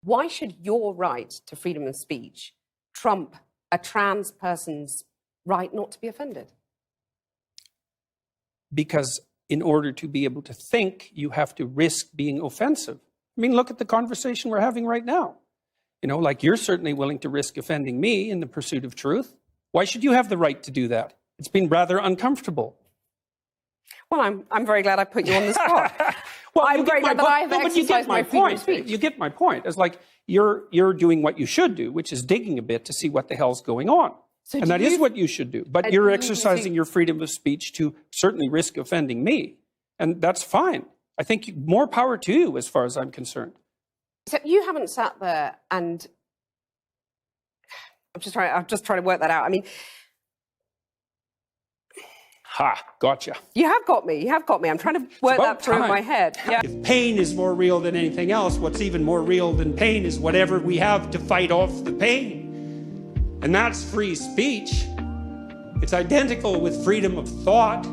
Why should your right to freedom of speech trump a trans person's right not to be offended? Because in order to be able to think, you have to risk being offensive. I mean, look at the conversation we're having right now. You know, like you're certainly willing to risk offending me in the pursuit of truth. Why should you have the right to do that? It's been rather uncomfortable. Well, I'm very glad I put you on the spot. Well, I'm very glad that I have exercised my freedom of speech. You get my point. It's like you're doing what you should do, which is digging a bit to see what the hell's going on. So and that is what you should do. But you're exercising your freedom of speech to certainly risk offending me. And that's fine. I think more power to you as far as I'm concerned. So you haven't sat there and I'm just trying to work that out. I mean, gotcha. You have got me. I'm trying to work that through in my head. Yeah. If pain is more real than anything else, what's even more real than pain is whatever we have to fight off the pain. And that's free speech. It's identical with freedom of thought.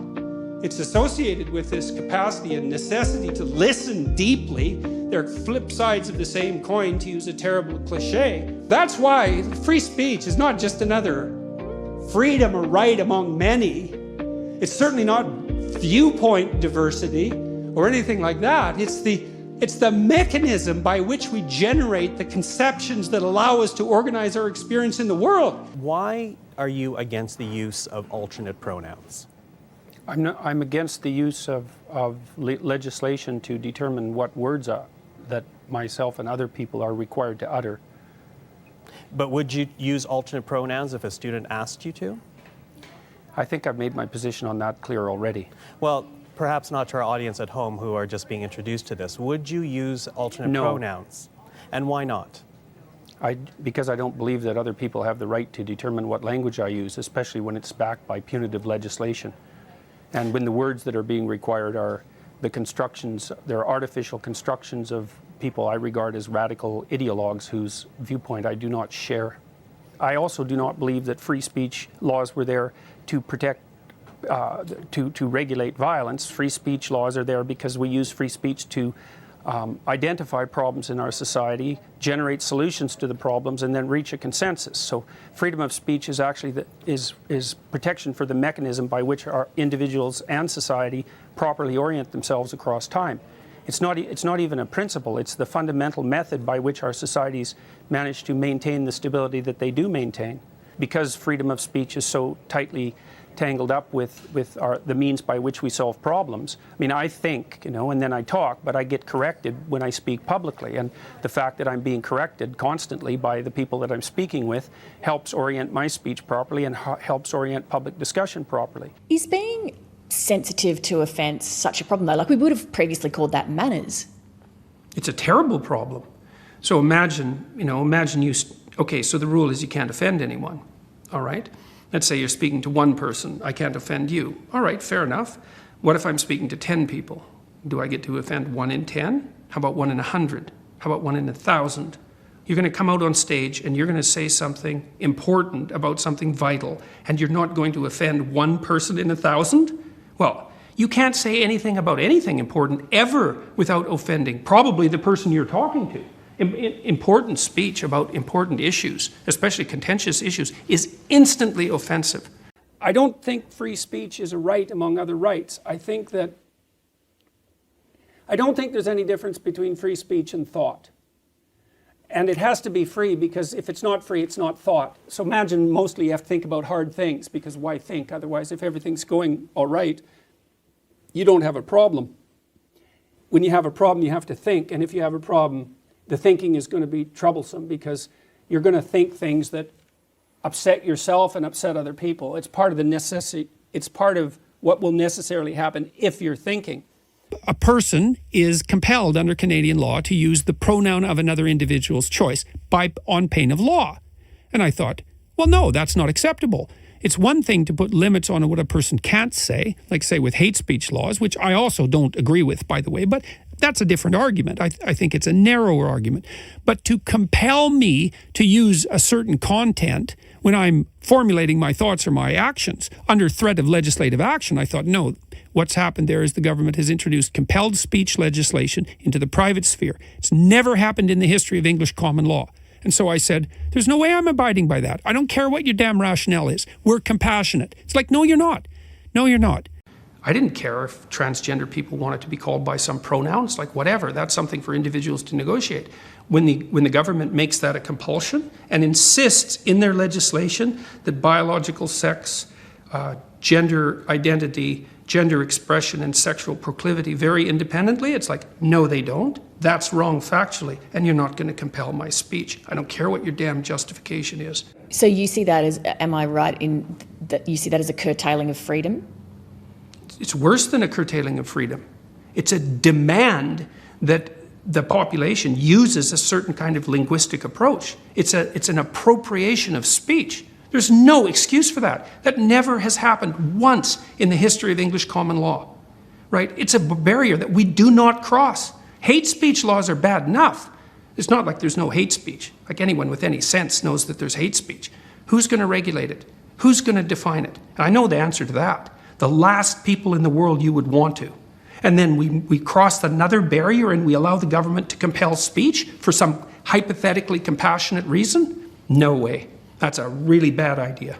It's associated with this capacity and necessity to listen deeply. They're flip sides of the same coin, to use a terrible cliche. That's why free speech is not just another freedom or right among many. It's certainly not viewpoint diversity or anything like that. It's the mechanism by which we generate the conceptions that allow us to organize our experience in the world. Why are you against the use of alternate pronouns? I'm against the use of legislation to determine what words that myself and other people are required to utter. But would you use alternate pronouns if a student asked you to? I think I've made my position on that clear already. Well, perhaps not to our audience at home who are just being introduced to this. Would you use alternate pronouns? And why not? Because I don't believe that other people have the right to determine what language I use, especially when it's backed by punitive legislation. And when the words that are being required are the constructions, they're artificial constructions of people I regard as radical ideologues whose viewpoint I do not share. I also do not believe that free speech laws were there to protect, to regulate violence. Free speech laws are there because we use free speech to identify problems in our society, generate solutions to the problems, and then reach a consensus. So freedom of speech is actually is protection for the mechanism by which our individuals and society properly orient themselves across time. It's not even a principle, it's the fundamental method by which our societies manage to maintain the stability that they do maintain. Because freedom of speech is so tightly tangled up with the means by which we solve problems. I mean, I think, and then I talk, but I get corrected when I speak publicly. And the fact that I'm being corrected constantly by the people that I'm speaking with helps orient my speech properly and helps orient public discussion properly. Is being sensitive to offence such a problem, though? Like, we would have previously called that manners. It's a terrible problem. So imagine okay, so the rule is you can't offend anyone, all right? Let's say you're speaking to one person, I can't offend you. All right, fair enough. What if I'm speaking to 10 people? Do I get to offend 1 in 10? How about 1 in 100? How about 1 in 1,000? You're going to come out on stage and you're going to say something important about something vital, and you're not going to offend 1 person in 1,000? Well, you can't say anything about anything important ever without offending probably the person you're talking to. Important speech about important issues, especially contentious issues, is instantly offensive. I don't think free speech is a right among other rights. I don't think there's any difference between free speech and thought. And it has to be free, because if it's not free, it's not thought. So imagine mostly you have to think about hard things, because why think? Otherwise, if everything's going all right, you don't have a problem. When you have a problem, you have to think. And if you have a problem, the thinking is going to be troublesome, because you're going to think things that upset yourself and upset other people. It's part of the necessity. It's part of what will necessarily happen if you're thinking. A person is compelled under Canadian law to use the pronoun of another individual's choice on pain of law. And I thought, well, no, that's not acceptable. It's one thing to put limits on what a person can't say, like say with hate speech laws, which I also don't agree with, by the way, but that's a different argument. I think it's a narrower argument. But to compel me to use a certain content when I'm formulating my thoughts or my actions under threat of legislative action, I thought, no, what's happened there is the government has introduced compelled speech legislation into the private sphere. It's never happened in the history of English common law. And so I said, there's no way I'm abiding by that. I don't care what your damn rationale is. We're compassionate. It's like, no, you're not. No, you're not. I didn't care if transgender people wanted to be called by some pronouns, like whatever. That's something for individuals to negotiate. When the government makes that a compulsion and insists in their legislation that biological sex, gender identity, gender expression, and sexual proclivity vary independently, it's like, no, they don't. That's wrong factually, and you're not going to compel my speech. I don't care what your damn justification is. So you see that as, am I right in that you see that as a curtailing of freedom? It's worse than a curtailing of freedom. It's a demand that the population uses a certain kind of linguistic approach. It's an appropriation of speech. There's no excuse for that. That never has happened once in the history of English common law, right? It's a barrier that we do not cross. Hate speech laws are bad enough. It's not like there's no hate speech. Like anyone with any sense knows that there's hate speech. Who's going to regulate it? Who's going to define it? And I know the answer to that. The last people in the world you would want to. And then we cross another barrier and we allow the government to compel speech for some hypothetically compassionate reason? No way. That's a really bad idea.